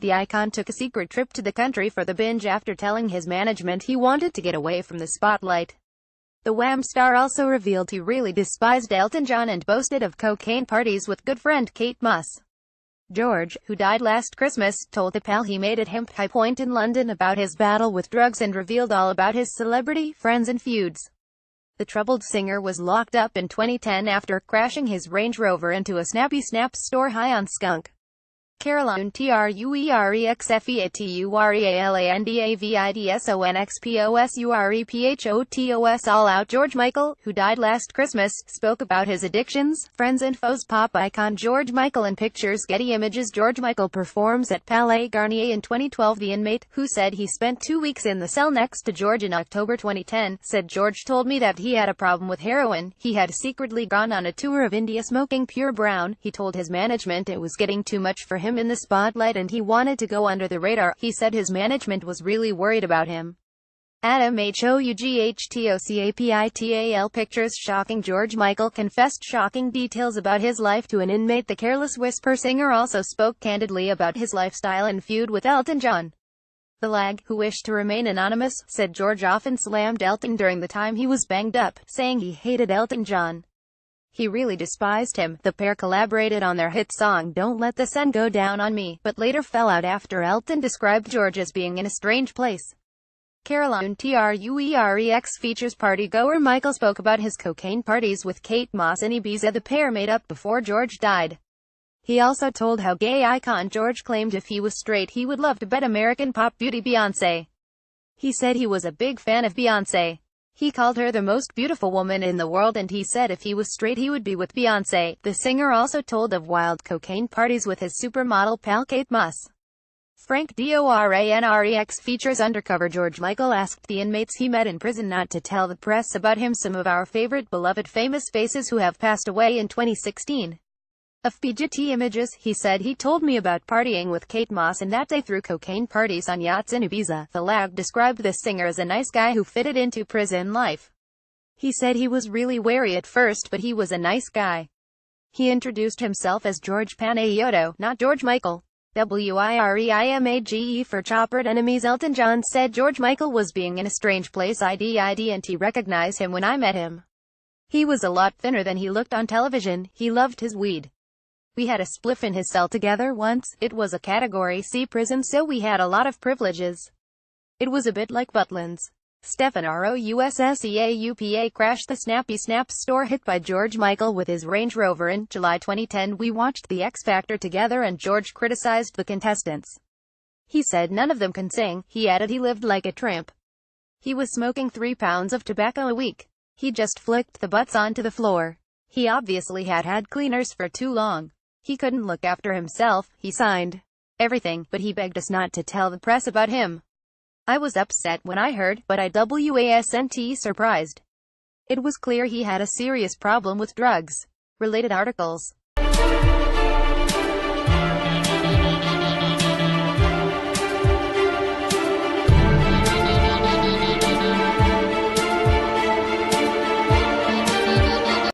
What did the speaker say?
The icon took a secret trip to the country for the binge after telling his management he wanted to get away from the spotlight. The Wham star also revealed he really despised Elton John and boasted of cocaine parties with good friend Kate Moss. George, who died last Christmas, told the pal he made at High Point in London about his battle with drugs and revealed all about his celebrity friends and feuds. The troubled singer was locked up in 2010 after crashing his Range Rover into a Snappy Snap store high on skunk. Caroline TruerexfeaturelandavidSonxPOSUREPHOTOS All Out. George Michael, who died last Christmas, spoke about his addictions, friends and foes. Pop icon George Michael in pictures. Getty Images. George Michael performs at Palais Garnier in 2012. The inmate, who said he spent 2 weeks in the cell next to George in October 2010, said George told me that he had a problem with heroin. He had secretly gone on a tour of India smoking pure brown. He told his management it was getting too much for him in the spotlight and he wanted to go under the radar. He said his management was really worried about him. Adam HOUGHTOCAPITAL Pictures. Shocking. George Michael confessed shocking details about his life to an inmate. The Careless Whisper singer also spoke candidly about his lifestyle and feud with Elton John. The lag, who wished to remain anonymous, said George often slammed Elton during the time he was banged up, saying he hated Elton John. He really despised him. The pair collaborated on their hit song Don't Let the Sun Go Down on Me, but later fell out after Elton described George as being in a strange place. Caroline Truerex features party goer. Michael spoke about his cocaine parties with Kate Moss in Ibiza. The pair made up before George died. He also told how gay icon George claimed if he was straight he would love to bet American pop beauty Beyoncé. He said he was a big fan of Beyoncé. He called her the most beautiful woman in the world and he said if he was straight he would be with Beyoncé. The singer also told of wild cocaine parties with his supermodel pal Kate Moss. Frank Doranrex features undercover. George Michael asked the inmates he met in prison not to tell the press about him. Some of our favorite beloved famous faces who have passed away in 2016. Of Getty Images, he said he told me about partying with Kate Moss and that they threw cocaine parties on yachts in Ibiza. The lag described this singer as a nice guy who fitted into prison life. He said he was really wary at first but he was a nice guy. He introduced himself as George Panayiotou, not George Michael. WIREIMAGE for choppered enemies. Elton John said George Michael was being in a strange place. I didn't recognize him when I met him. He was a lot thinner than he looked on television. He loved his weed. We had a spliff in his cell together once. It was a Category C prison so we had a lot of privileges. It was a bit like Butlins. Stefan Roussseaupa crashed the Snappy Snap store hit by George Michael with his Range Rover in July 2010. We watched The X Factor together and George criticized the contestants. He said none of them can sing. He added he lived like a tramp. He was smoking 3 pounds of tobacco a week. He just flicked the butts onto the floor. He obviously had cleaners for too long. He couldn't look after himself. He signed everything, but he begged us not to tell the press about him. I was upset when I heard, but I wasn't surprised. It was clear he had a serious problem with drugs. Related articles.